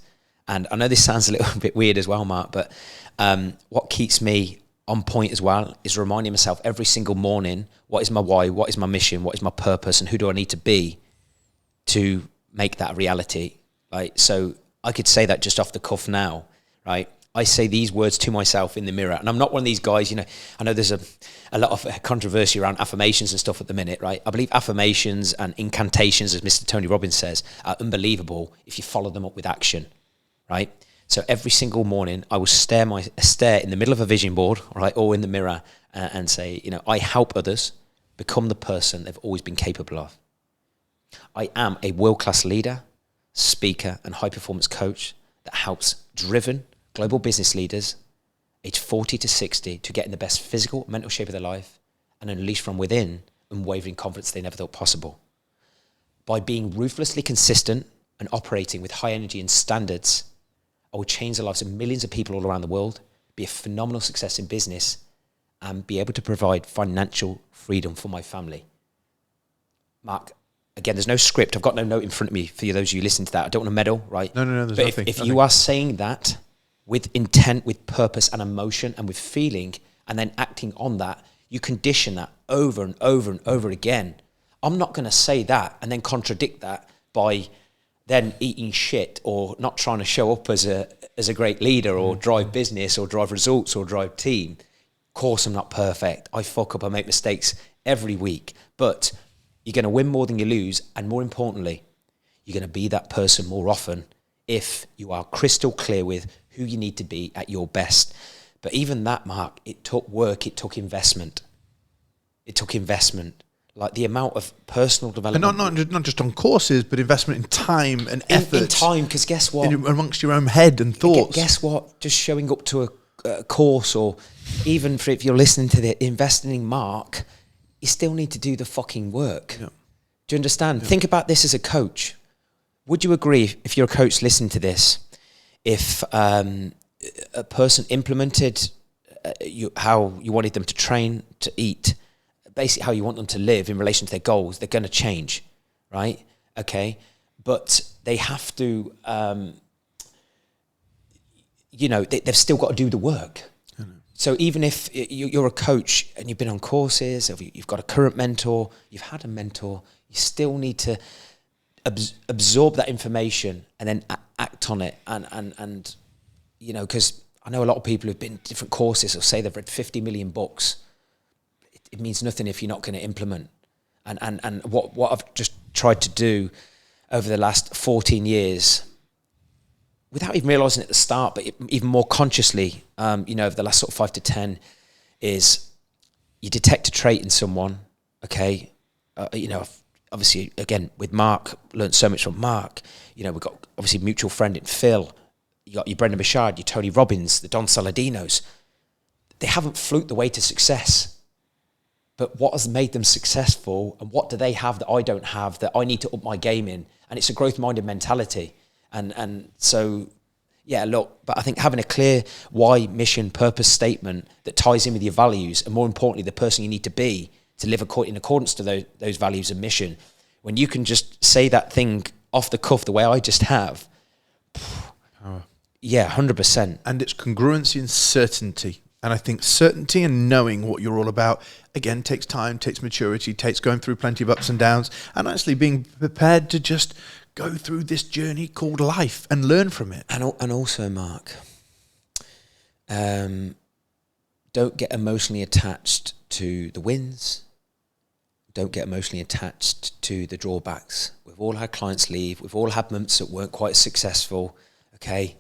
And I know this sounds a little bit weird as well, Mark, but what keeps me on point as well is reminding myself every single morning, what is my why, what is my mission, what is my purpose, and who do I need to be to make that a reality, right? So I could say that just off the cuff now, right? I say these words to myself in the mirror, and I'm not one of these guys, I know there's a lot of controversy around affirmations and stuff at the minute, right? I believe affirmations and incantations, as Mr. Tony Robbins says, are unbelievable if you follow them up with action, right? So every single morning I will stare in the middle of a vision board, right, or in the mirror, and say, I help others become the person they've always been capable of. I am a world-class leader, speaker, and high-performance coach that helps driven global business leaders aged 40 to 60 to get in the best physical and mental shape of their life and unleash from within unwavering confidence they never thought possible. By being ruthlessly consistent and operating with high energy and standards, I will change the lives of millions of people all around the world, be a phenomenal success in business, and be able to provide financial freedom for my family. Mark, again, there's no script. I've got no note in front of me for those of you listening to that. I don't want to meddle, right? No, there's but nothing. If you are saying that with intent, with purpose and emotion and with feeling, and then acting on that, you condition that over and over and over again. I'm not going to say that and then contradict that by then eating shit or not trying to show up as a great leader or drive business or drive results or drive team. Of course, I'm not perfect. I fuck up, I make mistakes every week, but you're going to win more than you lose. And more importantly, you're going to be that person more often if you are crystal clear with who you need to be at your best. But even that, Mark, it took work, it took investment. Like the amount of personal development. And not just on courses, but investment in time and effort. In time, because guess what? Amongst your own head and thoughts. Guess what? Just showing up to a course, or even if you're listening to the investing in Mark, you still need to do the fucking work. Yeah. Do you understand? Yeah. Think about this as a coach. Would you agree, if you're a coach listening to this, if a person implemented how you wanted them to train, to eat, basically how you want them to live in relation to their goals, they're going to change, right? Okay. But they have to, they've still got to do the work. So even if you're a coach and you've been on courses, or you've got a current mentor, you've had a mentor, you still need to absorb that information and then act on it. And because I know a lot of people who've been to different courses or say they've read 50 million books. It means nothing if you're not going to implement. And what I've just tried to do over the last 14 years, without even realising at the start, but even more consciously, over the last sort of 5 to 10, is you detect a trait in someone, okay? Obviously, again, with Mark, learned so much from Mark. We've got obviously mutual friend in Phil. You got your Brendan Bouchard, your Tony Robbins, the Don Saladinos. They haven't fluked the way to success. But what has made them successful, and what do they have that I don't have that I need to up my game in? And it's a growth-minded mentality. And so, yeah, look, but I think having a clear why, mission, purpose statement that ties in with your values, and more importantly, the person you need to be to live in accordance to those values and mission, when you can just say that thing off the cuff the way I just have, Power. Yeah, 100%. And it's congruency and certainty. And I think certainty and knowing what you're all about, again, takes time, takes maturity, takes going through plenty of ups and downs, and actually being prepared to just go through this journey called life and learn from it. And also, Mark, don't get emotionally attached to the wins. Don't get emotionally attached to the drawbacks. We've all had clients leave. We've all had months that weren't quite successful. Okay,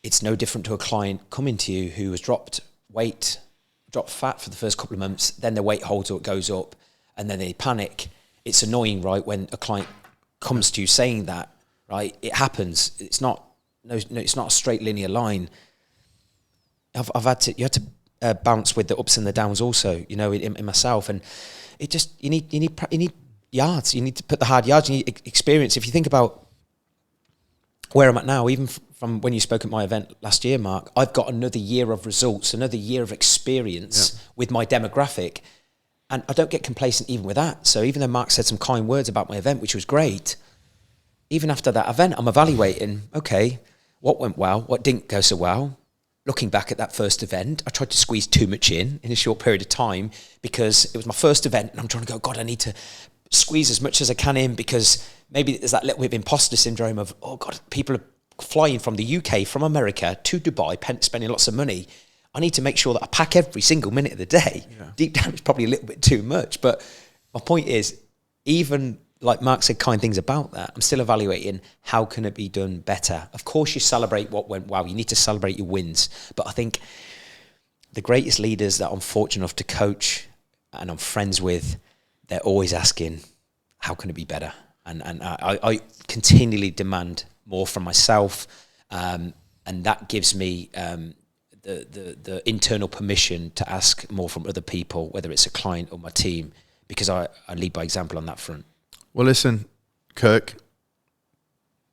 it's no different to a client coming to you who has dropped weight, dropped fat for the first couple of months, then their weight holds or it goes up, and then they panic. It's annoying, right, when a client comes to you saying that, right? It happens. It's not it's not a straight linear line. You had to bounce with the ups and the downs also, in myself, and it just you need yards. You need to put the hard yards. You need experience. If you think about where I'm at now, even from when you spoke at my event last year, Mark, I've got another year of results, another year of experience with my demographic. And I don't get complacent even with that. So even though Mark said some kind words about my event, which was great, even after that event, I'm evaluating, okay, what went well, what didn't go so well. Looking back at that first event, I tried to squeeze too much in a short period of time because it was my first event and I'm trying to go, God, I need to squeeze as much as I can in, because maybe there's that little bit of imposter syndrome of, oh God, people are flying from the UK, from America to Dubai, spending lots of money. I need to make sure that I pack every single minute of the day. Yeah. Deep down, it's probably a little bit too much. But my point is, even like Mark said kind things about that, I'm still evaluating how can it be done better. Of course, you celebrate what went well. You need to celebrate your wins. But I think the greatest leaders that I'm fortunate enough to coach and I'm friends with, they're always asking, how can it be better? And I continually demand more from myself. And that gives me the internal permission to ask more from other people, whether it's a client or my team, because I lead by example on that front. Well, listen, Kirk,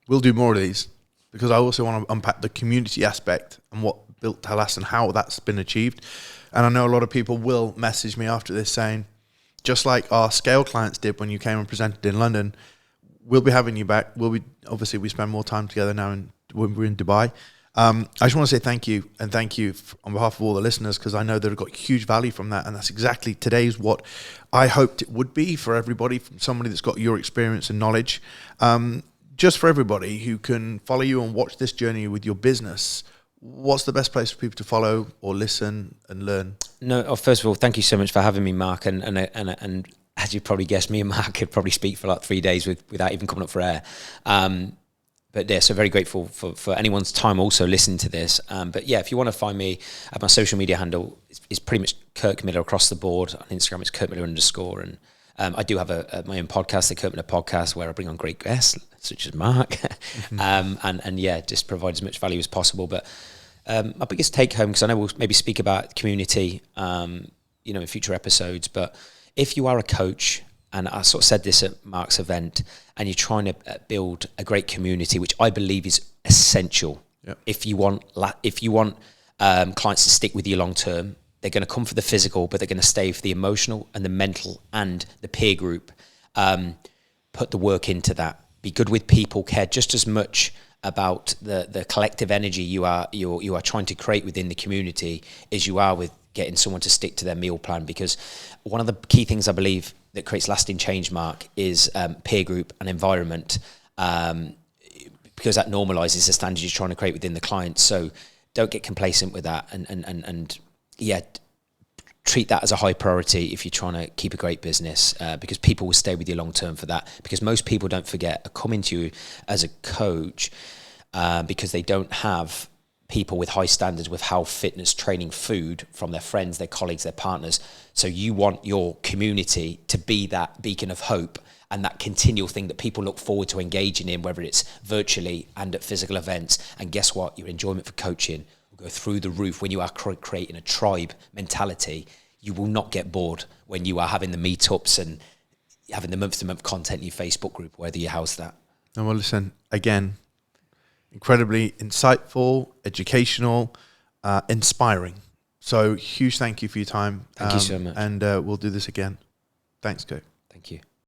we'll do more of these, because I also want to unpack the community aspect and what built Hellas and how that's been achieved. And I know a lot of people will message me after this saying, just like our scale clients did when you came and presented in London, we'll be having you back. Obviously we spend more time together now when we're in Dubai. I just want to say thank you, and thank you on behalf of all the listeners, because I know they've got huge value from that, and that's exactly today's what I hoped it would be for everybody, from somebody that's got your experience and knowledge. Just for everybody who can follow you and watch this journey with your business, what's the best place for people to follow or listen and learn? No, first of all, thank you so much for having me, Mark, and as you probably guessed, me and Mark could probably speak for like 3 days without even coming up for air. But yeah, so very grateful for anyone's time also listening to this. But yeah, if you want to find me, my social media handle is pretty much Kirk Miller across the board. On Instagram, it's Kirk Miller _. And I do have my own podcast, the Kirk Miller Podcast, where I bring on great guests such as Mark. Mm-hmm. And yeah, just provide as much value as possible. But my biggest take home, because I know we'll maybe speak about community, in future episodes. But if you are a coach, and I sort of said this at Mark's event, and you're trying to build a great community, which I believe is essential. Yep. If you want clients to stick with you long term, they're going to come for the physical, but they're going to stay for the emotional and the mental and the peer group. Put the work into that. Be good with people. Care just as much about the collective energy you are trying to create within the community as you are with getting someone to stick to their meal plan. Because one of the key things I believe that creates lasting change, Mark, is peer group and environment, because that normalizes the standards you're trying to create within the client. So don't get complacent with that, and yeah, treat that as a high priority if you're trying to keep a great business, because people will stay with you long term for that. Because most people, don't forget, are coming to you as a coach because they don't have people with high standards with health, fitness, training, food from their friends, their colleagues, their partners. So you want your community to be that beacon of hope and that continual thing that people look forward to engaging in, whether it's virtually and at physical events. And guess what? Your enjoyment for coaching will go through the roof when you are creating a tribe mentality. You will not get bored when you are having the meetups and having the month-to-month content in your Facebook group, whether you house that. And well, listen, again, incredibly insightful, educational, inspiring. So huge thank you for your time. Thank you so much. And we'll do this again. Thanks, Kirk.